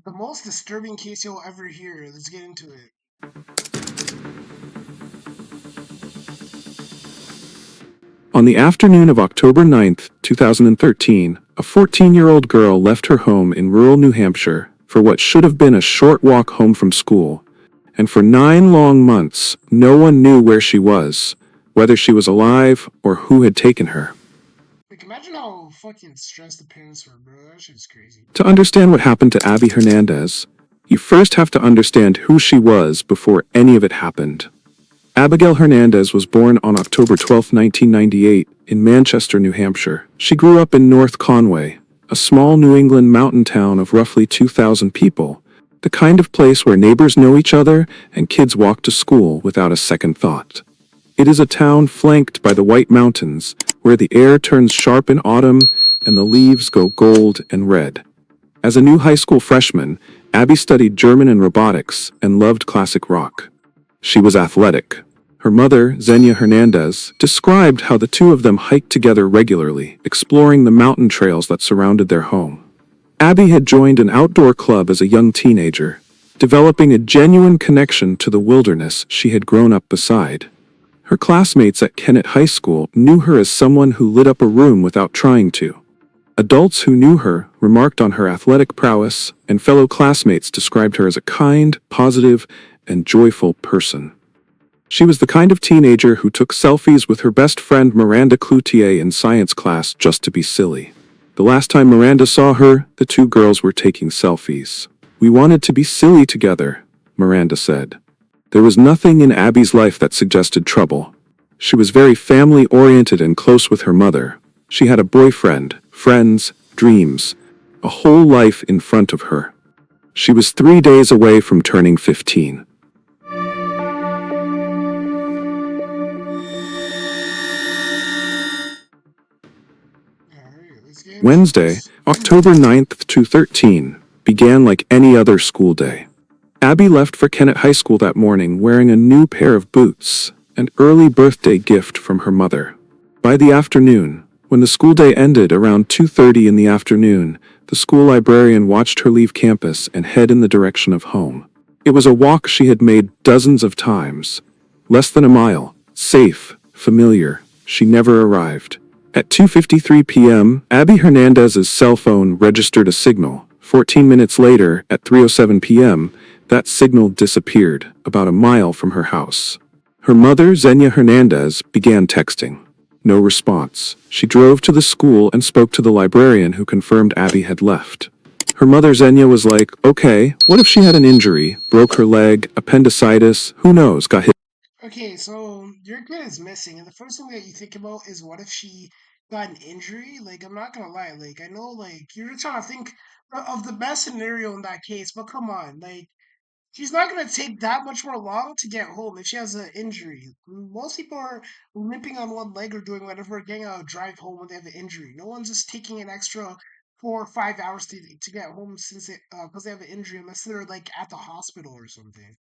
The most disturbing case you'll ever hear. Let's get into it. On the afternoon of October 9th, 2013, a 14-year-old girl left her home in rural New Hampshire for what should have been a short walk home from school, and for 9 long months, no one knew where she was, whether she was alive or who had taken her. Like, imagine how fucking stressed the parents were, bro. That shit's crazy. To understand what happened to Abby Hernandez, you first have to understand who she was before any of it happened. Abigail Hernandez was born on October 12, 1998, in Manchester, New Hampshire. She grew up in North Conway, a small New England mountain town of roughly 2,000 people, the kind of place where neighbors know each other and kids walk to school without a second thought. It is a town flanked by the White Mountains, where the air turns sharp in autumn and the leaves go gold and red. As a new high school freshman, Abby studied German and robotics and loved classic rock. She was athletic. Her mother, Xenia Hernandez, described how the two of them hiked together regularly, exploring the mountain trails that surrounded their home. Abby had joined an outdoor club as a young teenager, developing a genuine connection to the wilderness she had grown up beside. Her classmates at Kennett High School knew her as someone who lit up a room without trying to. Adults who knew her remarked on her athletic prowess, and fellow classmates described her as a kind, positive, and joyful person. She was the kind of teenager who took selfies with her best friend Miranda Cloutier in science class just to be silly. The last time Miranda saw her, the two girls were taking selfies. "We wanted to be silly together," Miranda said. There was nothing in Abby's life that suggested trouble. She was very family-oriented and close with her mother. She had a boyfriend, friends, dreams, a whole life in front of her. She was 3 days away from turning 15. Alright, let's get into Wednesday, this. October 9th to 13, began like any other school day. Abby left for Kennett High School that morning wearing a new pair of boots, an early birthday gift from her mother. By the afternoon, when the school day ended around 2:30 in the afternoon, the school librarian watched her leave campus and head in the direction of home. It was a walk she had made dozens of times. Less than a mile, safe, familiar. She never arrived. At 2:53 p.m., Abby Hernandez's cell phone registered a signal. 14 minutes later, at 3:07 p.m., that signal disappeared about a mile from her house. Her mother, Xenia Hernandez, began texting. No response. She drove to the school and spoke to the librarian who confirmed Abby had left. Her mother, Xenia, was like, "Okay, what if she had an injury, broke her leg, appendicitis, who knows, got hit Okay, so your kid is missing, and the first thing that you think about is what if she got an injury? Like, I'm not gonna lie, like, I know, like, you're trying to think of the best scenario in that case, but come on, like, she's not gonna take that much more long to get home if she has an injury. Most people are limping on one leg or doing whatever, getting a drive home when they have an injury. No one's just taking an extra 4 or 5 hours to get home since it because they have an injury, unless they're like at the hospital or something.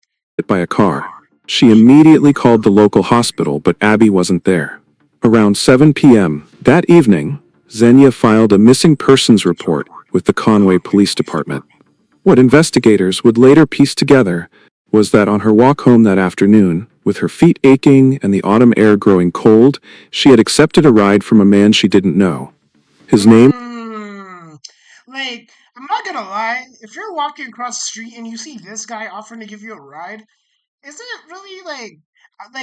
by a car?" She immediately called the local hospital, but Abby wasn't there. Around 7 p.m. that evening, Xenia filed a missing persons report with the Conway Police Department. What investigators would later piece together was that on her walk home that afternoon, with her feet aching and the autumn air growing cold, she had accepted a ride from a man she didn't know. His name Mm, like, I'm not gonna lie, if you're walking across the street and you see this guy offering to give you a ride, is it really like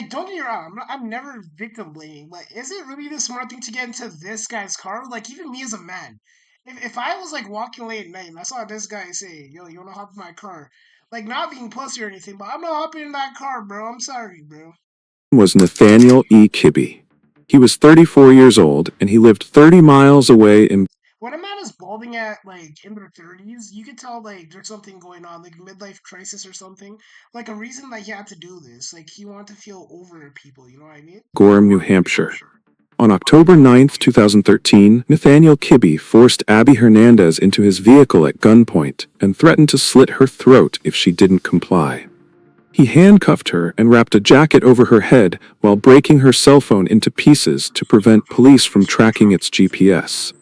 don't get me wrong, I'm never victim blaming, but is it really the smart thing to get into this guy's car? Like even me as a man, if I was like walking late at night and I saw this guy say, "Yo, you wanna hop in my car?" Like not being pussy or anything, but I'm not hopping in that car, bro. I'm sorry, bro. was Nathaniel E. Kibbe. He was 34 years old, and he lived 30 miles away in When a man is balding at like in their 30s, you can tell like there's something going on, like midlife crisis or something. Like a reason that he had to do this. Like he wanted to feel over people, you know what I mean? Gorham, New Hampshire. On October 9th, 2013, Nathaniel Kibbe forced Abby Hernandez into his vehicle at gunpoint and threatened to slit her throat if she didn't comply. He handcuffed her and wrapped a jacket over her head while breaking her cell phone into pieces to prevent police from tracking its GPS.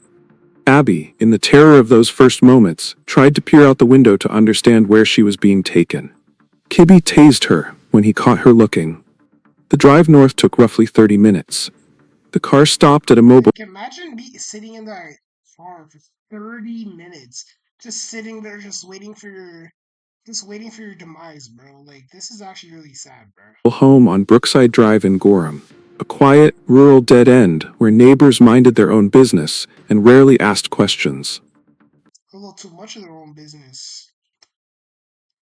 Abby, in the terror of those first moments, tried to peer out the window to understand where she was being taken. Kibby tased her when he caught her looking. The drive north took roughly 30 minutes. The car stopped at a mobile Like, imagine me sitting in that car for 30 minutes, just sitting there, just waiting for your demise, bro. Like, this is actually really sad, bro. home on Brookside Drive in Gorham, a quiet, rural dead end where neighbors minded their own business and rarely asked questions. A little too much of their own business.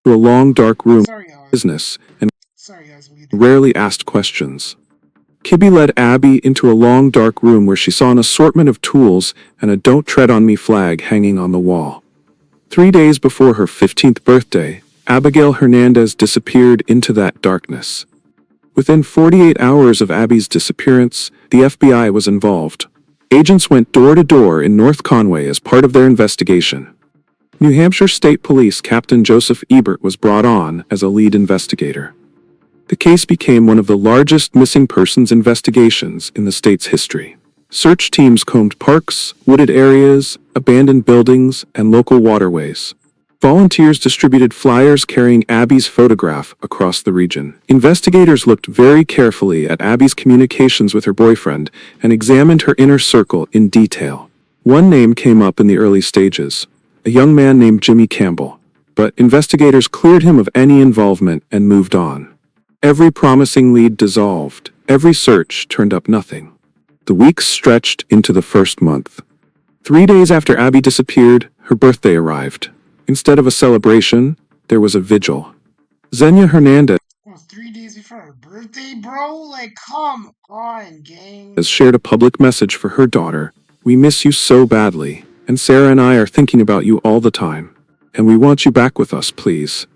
To a long, dark room, Sorry, guys. business, and Sorry, guys. We do. rarely asked questions. Kibby led Abby into a long, dark room where she saw an assortment of tools and a Don't Tread on Me flag hanging on the wall. 3 days before her 15th birthday, Abigail Hernandez disappeared into that darkness. Within 48 hours of Abby's disappearance, the FBI was involved. Agents went door to door in North Conway as part of their investigation. New Hampshire State Police Captain Joseph Ebert was brought on as a lead investigator. The case became one of the largest missing persons investigations in the state's history. Search teams combed parks, wooded areas, abandoned buildings, and local waterways. Volunteers distributed flyers carrying Abby's photograph across the region. Investigators looked very carefully at Abby's communications with her boyfriend and examined her inner circle in detail. One name came up in the early stages, a young man named Jimmy Campbell, but investigators cleared him of any involvement and moved on. Every promising lead dissolved. Every search turned up nothing. The weeks stretched into the first month. 3 days after Abby disappeared, her birthday arrived. Instead of a celebration, there was a vigil. Xenia Hernandez Oh, 3 days before her birthday, bro? Like, come on, gang. has shared a public message for her daughter. We miss you so badly, and Sarah and I are thinking about you all the time. And we want you back with us, please.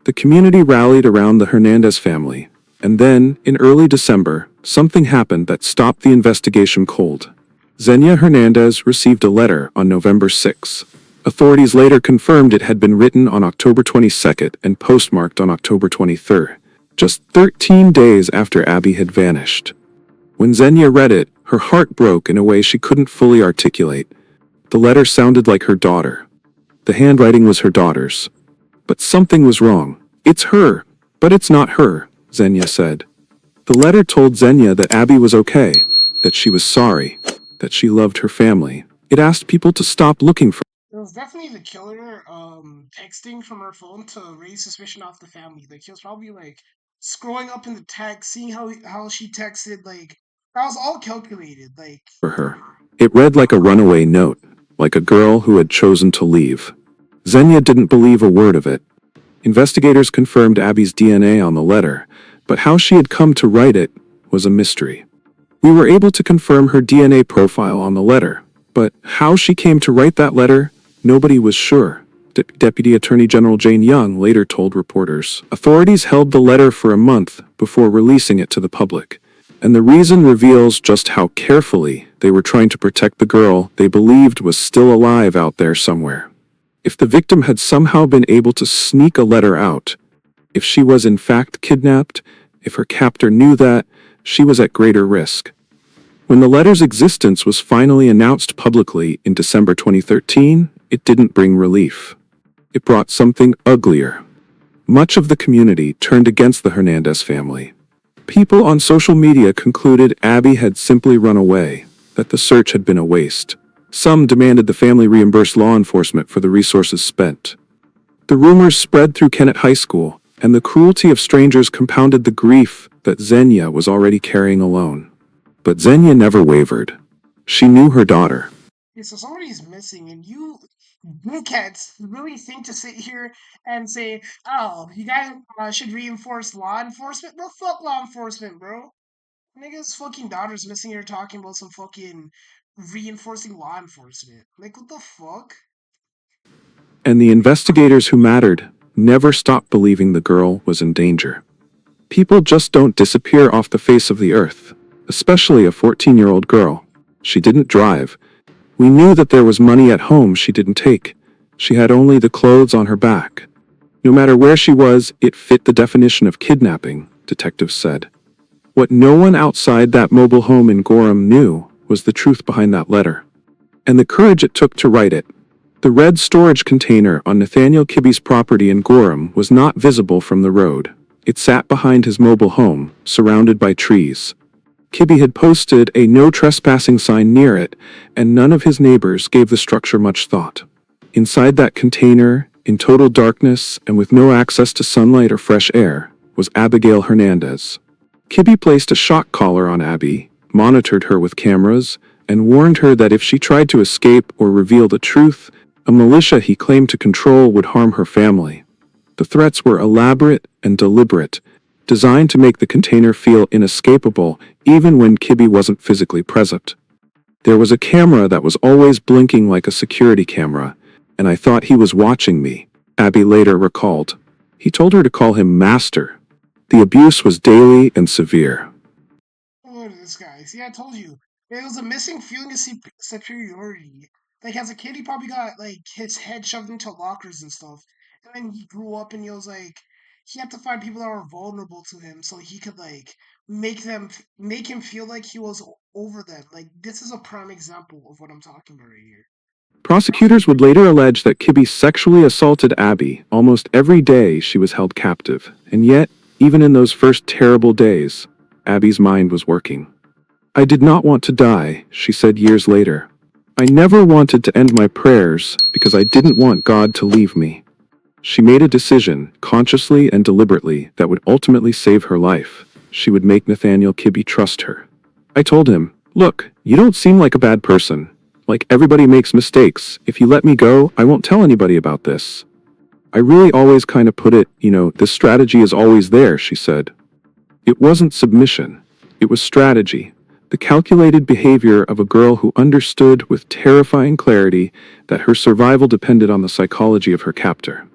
The community rallied around the Hernandez family, and then, in early December, something happened that stopped the investigation cold. Xenia Hernandez received a letter on November 6. Authorities later confirmed it had been written on October 22nd and postmarked on October 23rd, just 13 days after Abby had vanished. When Xenia read it, her heart broke in a way she couldn't fully articulate. The letter sounded like her daughter. The handwriting was her daughter's. But something was wrong. It's her, but it's not her, Xenia said. The letter told Xenia that Abby was okay, that she was sorry, that she loved her family. It asked people to stop looking for It was definitely the killer texting from her phone to raise suspicion off the family. Like, he was probably like scrolling up in the text, seeing how she texted. Like, that was all calculated. Like, her. It read like a runaway note, like a girl who had chosen to leave. Xenia didn't believe a word of it. Investigators confirmed Abby's DNA on the letter, but how she had come to write it was a mystery. We were able to confirm her DNA profile on the letter, but how she came to write that letter, nobody was sure. Deputy Attorney General Jane Young later told reporters. Authorities held the letter for a month before releasing it to the public, and the reason reveals just how carefully they were trying to protect the girl they believed was still alive out there somewhere. If the victim had somehow been able to sneak a letter out, if she was in fact kidnapped, if her captor knew that, she was at greater risk. When the letter's existence was finally announced publicly in December 2013, it didn't bring relief. It brought something uglier. Much of the community turned against the Hernandez family. People on social media concluded Abby had simply run away, that the search had been a waste. Some demanded the family reimburse law enforcement for the resources spent. The rumors spread through Kennett High School, and the cruelty of strangers compounded the grief that Xenia was already carrying alone. But Xenia never wavered. She knew her daughter. okay, so somebody's missing, and you dickheads really think to sit here and say, "Oh, you guys should reinforce law enforcement." No, fuck law enforcement, bro. Nigga's fucking daughter's missing. You're talking about some fucking reinforcing law enforcement. Like, what the fuck? And the investigators who mattered never stopped believing the girl was in danger. People just don't disappear off the face of the earth, especially a 14-year-old girl. She didn't drive. We knew that there was money at home she didn't take. She had only the clothes on her back. No matter where she was, it fit the definition of kidnapping, detectives said. What no one outside that mobile home in Gorham knew was the truth behind that letter. and the courage it took to write it. The red storage container on Nathaniel Kibbe's property in Gorham was not visible from the road. It sat behind his mobile home, surrounded by trees. Kibbe had posted a no trespassing sign near it, and none of his neighbors gave the structure much thought. Inside that container, in total darkness and with no access to sunlight or fresh air, was Abigail Hernandez. Kibbe placed a shock collar on Abby, monitored her with cameras, and warned her that if she tried to escape or reveal the truth, a militia he claimed to control would harm her family. The threats were elaborate and deliberate, designed to make the container feel inescapable even when Kibbe wasn't physically present. There was a camera that was always blinking like a security camera, and I thought he was watching me, Abby later recalled. He told her to call him Master. The abuse was daily and severe. Look at this guy. See, I told you. It was a missing feeling of superiority. Like, as a kid, he probably got, like, his head shoved into lockers and stuff. And then he grew up and he was like, he had to find people that were vulnerable to him so he could, like, make him feel like he was over them. Like, this is a prime example of what I'm talking about right here. Prosecutors would later allege that Kibbe sexually assaulted Abby almost every day she was held captive, and yet, even in those first terrible days, Abby's mind was working. I did not want to die, she said years later. I never wanted to end my prayers because I didn't want God to leave me. She made a decision, consciously and deliberately, that would ultimately save her life. She would make Nathaniel Kibbe trust her. I told him, "Look, you don't seem like a bad person. Like, everybody makes mistakes. If you let me go, I won't tell anybody about this." I really always kind of put it, this strategy is always there, she said. It wasn't submission. It was strategy. The calculated behavior of a girl who understood with terrifying clarity that her survival depended on the psychology of her captor.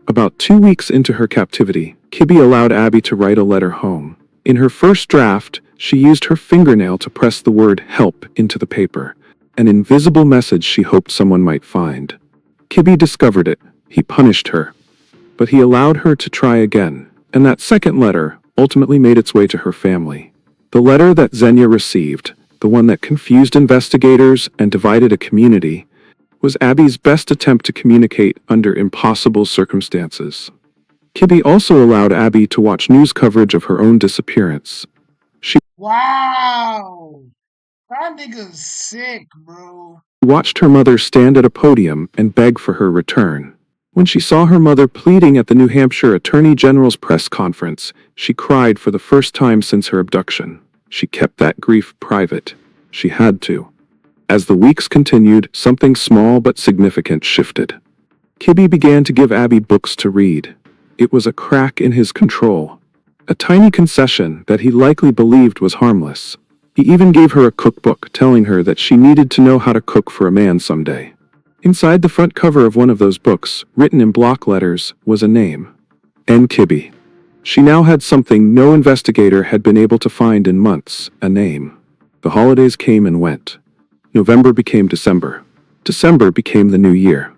About 2 weeks into her captivity, Kibbe allowed Abby to write a letter home. In her first draft, she used her fingernail to press the word "help" into the paper, an invisible message she hoped someone might find. Kibbe discovered it. He punished her. But he allowed her to try again, and that second letter ultimately made its way to her family. The letter that Xenia received, the one that confused investigators and divided a community, was Abby's best attempt to communicate under impossible circumstances. Kibbe also allowed Abby to watch news coverage of her own disappearance. She Wow! That nigga's sick, bro. watched her mother stand at a podium and beg for her return. When she saw her mother pleading at the New Hampshire Attorney General's press conference, she cried for the first time since her abduction. She kept that grief private. She had to. As the weeks continued, something small but significant shifted. Kibbe began to give Abby books to read. It was a crack in his control. A tiny concession that he likely believed was harmless. He even gave her a cookbook, telling her that she needed to know how to cook for a man someday. Inside the front cover of one of those books, written in block letters, was a name. N. Kibbe. She now had something no investigator had been able to find in months, a name. The holidays came and went. November became December. December became the new year.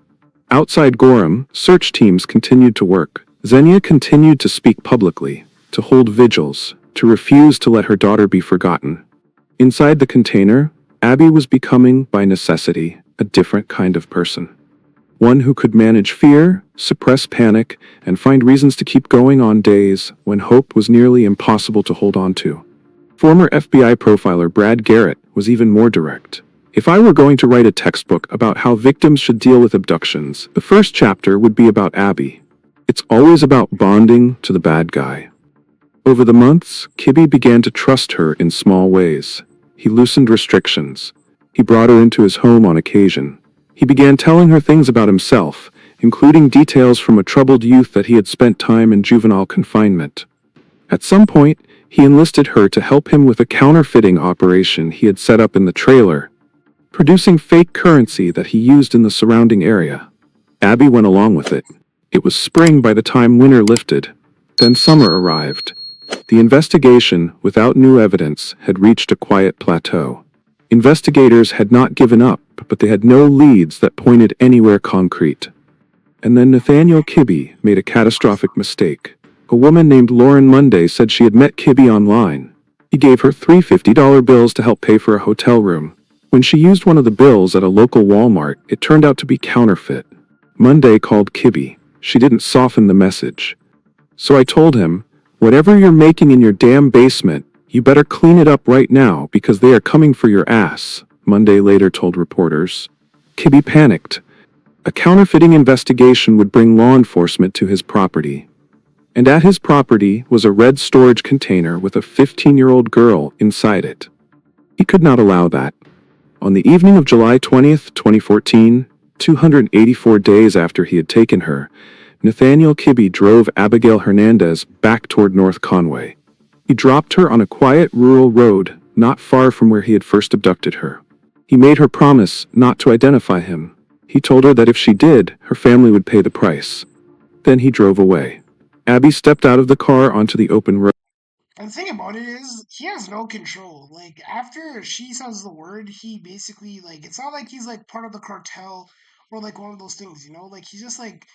Outside Gorham, search teams continued to work. Xenia continued to speak publicly, to hold vigils, to refuse to let her daughter be forgotten. Inside the container, Abby was becoming, by necessity, a different kind of person. One who could manage fear, suppress panic, and find reasons to keep going on days when hope was nearly impossible to hold on to. Former FBI profiler Brad Garrett was even more direct. If I were going to write a textbook about how victims should deal with abductions, the first chapter would be about Abby. It's always about bonding to the bad guy. Over the months, Kibbe began to trust her in small ways. He loosened restrictions. He brought her into his home on occasion. He began telling her things about himself, including details from a troubled youth that he had spent time in juvenile confinement. At some point, he enlisted her to help him with a counterfeiting operation he had set up in the trailer, producing fake currency that he used in the surrounding area. Abby went along with it. It was spring by the time winter lifted. Then summer arrived. The investigation, without new evidence, had reached a quiet plateau. Investigators had not given up, but they had no leads that pointed anywhere concrete. And then Nathaniel Kibbe made a catastrophic mistake. A woman named Lauren Monday said she had met Kibbe online. He gave her $3 50 bills to help pay for a hotel room. When she used one of the bills at a local Walmart, it turned out to be counterfeit. Monday called Kibby. She didn't soften the message. So I told him, "Whatever you're making in your damn basement, you better clean it up right now because they are coming for your ass," Monday later told reporters. Kibby panicked. A counterfeiting investigation would bring law enforcement to his property. And at his property was a red storage container with a 15-year-old girl inside it. He could not allow that. On the evening of July 20th, 2014, 284 days after he had taken her, Nathaniel Kibby drove Abigail Hernandez back toward North Conway. He dropped her on a quiet rural road not far from where he had first abducted her. He made her promise not to identify him. He told her that if she did, her family would pay the price. Then he drove away. Abby stepped out of the car onto the open road. And the thing about it is, he has no control. Like, after she says the word, he basically, like, it's not like he's, like, part of the cartel or, like, one of those things, you know? Like, he's just, like,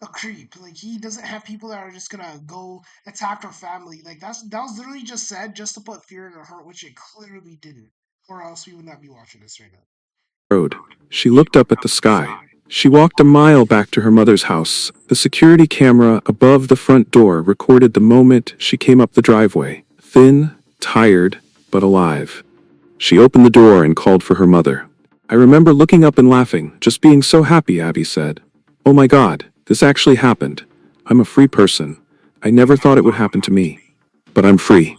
a creep. Like, he doesn't have people that are just gonna go attack her family. Like, that was literally just said just to put fear in her heart, which it clearly didn't. Or else we would not be watching this right now. She looked up at the sky. She walked a mile back to her mother's house. The security camera above the front door recorded the moment she came up the driveway, thin, tired, but alive. She opened the door and called for her mother. "I remember looking up and laughing, just being so happy," Abby said. "Oh my God, this actually happened. I'm a free person. I never thought it would happen to me. But I'm free."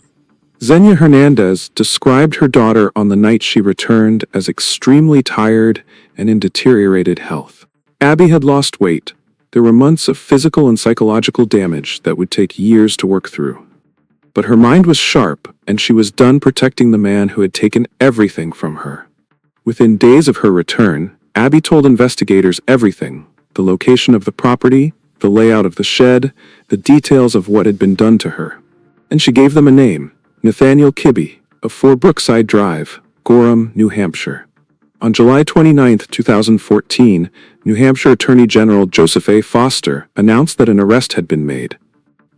Xenia Hernandez described her daughter on the night she returned as extremely tired and in deteriorated health. Abby had lost weight. There were months of physical and psychological damage that would take years to work through. But her mind was sharp, and she was done protecting the man who had taken everything from her. Within days of her return, Abby told investigators everything: the location of the property, the layout of the shed, the details of what had been done to her. And she gave them a name: Nathaniel Kibby, of 4 Brookside Drive, Gorham, New Hampshire. On July 29, 2014, New Hampshire Attorney General Joseph A. Foster announced that an arrest had been made.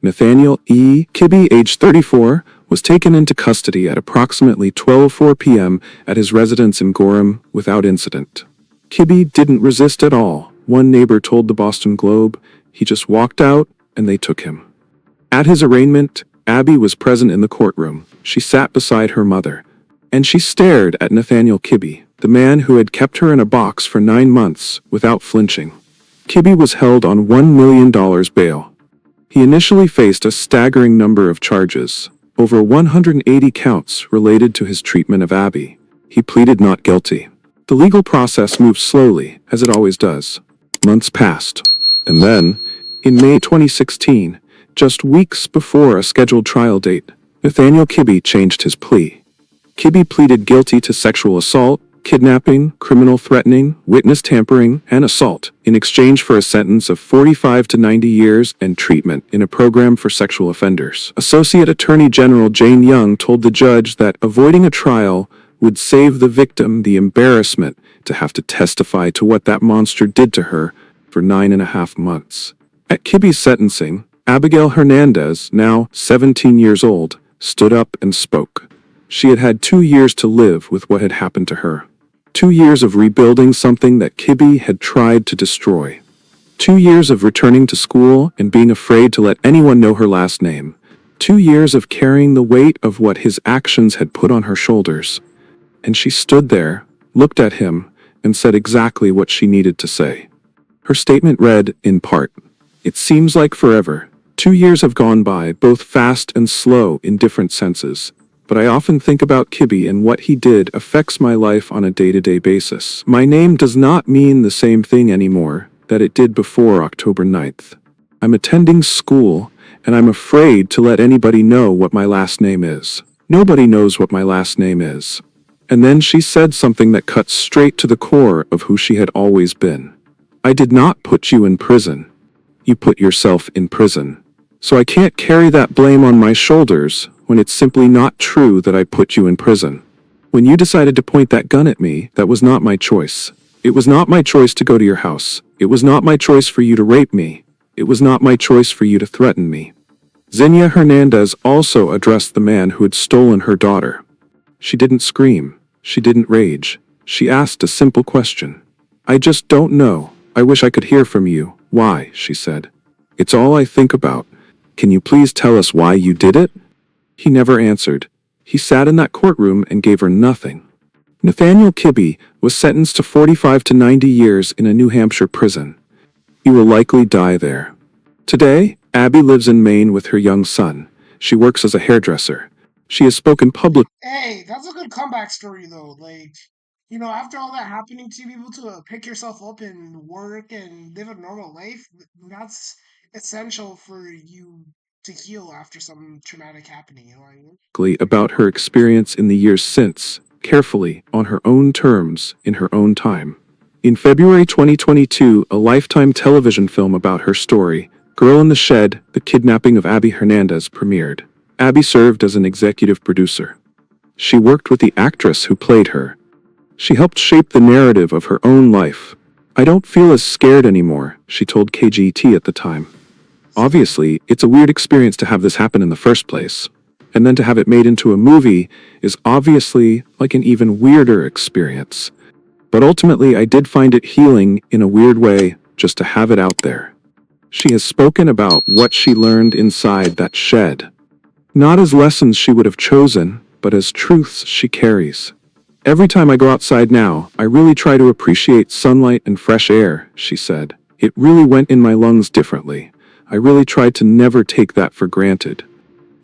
Nathaniel E. Kibby, age 34, was taken into custody at approximately 12:04 p.m. at his residence in Gorham without incident. Kibby didn't resist at all. One neighbor told the Boston Globe. "He just walked out, and they took him." At his arraignment, Abby was present in the courtroom. She sat beside her mother, and she stared at Nathaniel Kibby, the man who had kept her in a box for 9 months, without flinching. Kibby was held on $1 million bail. He initially faced a staggering number of charges, over 180 counts related to his treatment of Abby. He pleaded not guilty. The legal process moved slowly, as it always does. Months passed, and then, in May 2016, just weeks before a scheduled trial date, Nathaniel Kibby changed his plea. Kibby pleaded guilty to sexual assault, kidnapping, criminal threatening, witness tampering, and assault, in exchange for a sentence of 45 to 90 years and treatment in a program for sexual offenders. Associate Attorney General Jane Young told the judge that avoiding a trial would save the victim the embarrassment to have to testify to what that monster did to her for 9.5 months. At Kibby's sentencing, Abigail Hernandez, now 17 years old, stood up and spoke. She had had 2 years to live with what had happened to her. 2 years of rebuilding something that Kibby had tried to destroy. 2 years of returning to school and being afraid to let anyone know her last name. 2 years of carrying the weight of what his actions had put on her shoulders. And she stood there, looked at him, and said exactly what she needed to say. Her statement read, in part, "It seems like forever. 2 years have gone by, both fast and slow in different senses. But I often think about Kibby, and what he did affects my life on a day-to-day basis. My name does not mean the same thing anymore that it did before October 9th. I'm attending school, and I'm afraid to let anybody know what my last name is. Nobody knows what my last name is." And then she said something that cut straight to the core of who she had always been. "I did not put you in prison. You put yourself in prison. So I can't carry that blame on my shoulders when it's simply not true that I put you in prison. When you decided to point that gun at me, that was not my choice. It was not my choice to go to your house. It was not my choice for you to rape me. It was not my choice for you to threaten me." Xenia Hernandez also addressed the man who had stolen her daughter. She didn't scream. She didn't rage. She asked a simple question. I just don't know. I wish I could hear from you. Why? She said. It's all I think about. Can you please tell us why you did it? He never answered. He sat in that courtroom and gave her nothing. Nathaniel Kibbe was sentenced to 45 to 90 years in a New Hampshire prison. He will likely die there. Today, Abby lives in Maine with her young son. She works as a hairdresser. She has spoken publicly Hey, that's a good comeback story though. Like, after all that happening to you, be able to pick yourself up and work and live a normal life, that's essential for you to heal after some traumatic happening, you know what I mean? about her experience in the years since, carefully, on her own terms, in her own time. In February 2022, a Lifetime television film about her story, Girl in the Shed, The Kidnapping of Abby Hernandez, premiered. Abby served as an executive producer. She worked with the actress who played her. She helped shape the narrative of her own life. I don't feel as scared anymore, she told KGT at the time. Obviously, it's a weird experience to have this happen in the first place. And then to have it made into a movie is obviously like an even weirder experience. But ultimately, I did find it healing in a weird way just to have it out there. She has spoken about what she learned inside that shed. Not as lessons she would have chosen, but as truths she carries. Every time I go outside now, I really try to appreciate sunlight and fresh air, she said. It really went in my lungs differently. I really tried to never take that for granted.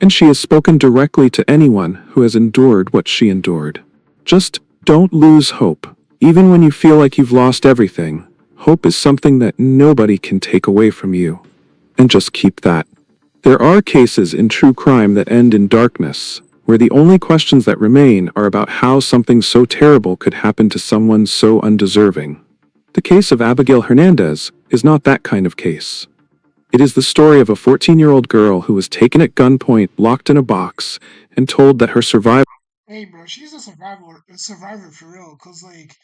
And she has spoken directly to anyone who has endured what she endured. Just don't lose hope. Even when you feel like you've lost everything, hope is something that nobody can take away from you. And just keep that. There are cases in true crime that end in darkness, where the only questions that remain are about how something so terrible could happen to someone so undeserving. The case of Abigail Hernandez is not that kind of case. It is the story of a 14-year-old girl who was taken at gunpoint, locked in a box, and told that her survival Hey, bro, she's a survivor for real. Cause like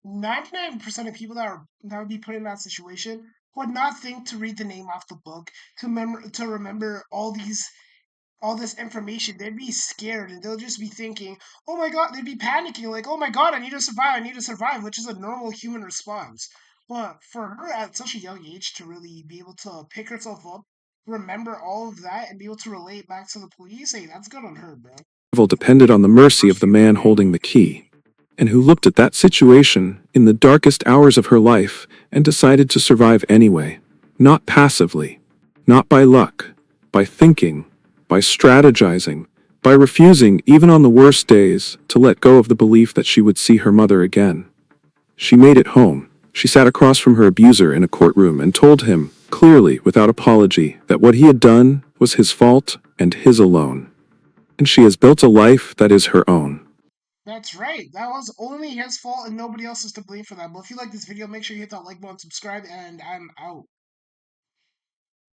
99% of people that would be put in that situation would not think to read the name off the book to remember all this information. They'd be scared and they'll just be thinking, "Oh my God!" They'd be panicking like, "Oh my God, I need to survive! I need to survive!" Which is a normal human response. But for her at such a young age to really be able to pick herself up, remember all of that, and be able to relate back to the police, hey, that's good on her, bro. depended on the mercy of the man holding the key, and who looked at that situation in the darkest hours of her life and decided to survive anyway. Not passively, not by luck, by thinking, by strategizing, by refusing, even on the worst days, to let go of the belief that she would see her mother again. She made it home. She sat across from her abuser in a courtroom and told him, clearly, without apology, that what he had done was his fault and his alone. And she has built a life that is her own. That's right. That was only his fault and nobody else is to blame for that. But if you like this video, make sure you hit that like button, subscribe, and I'm out.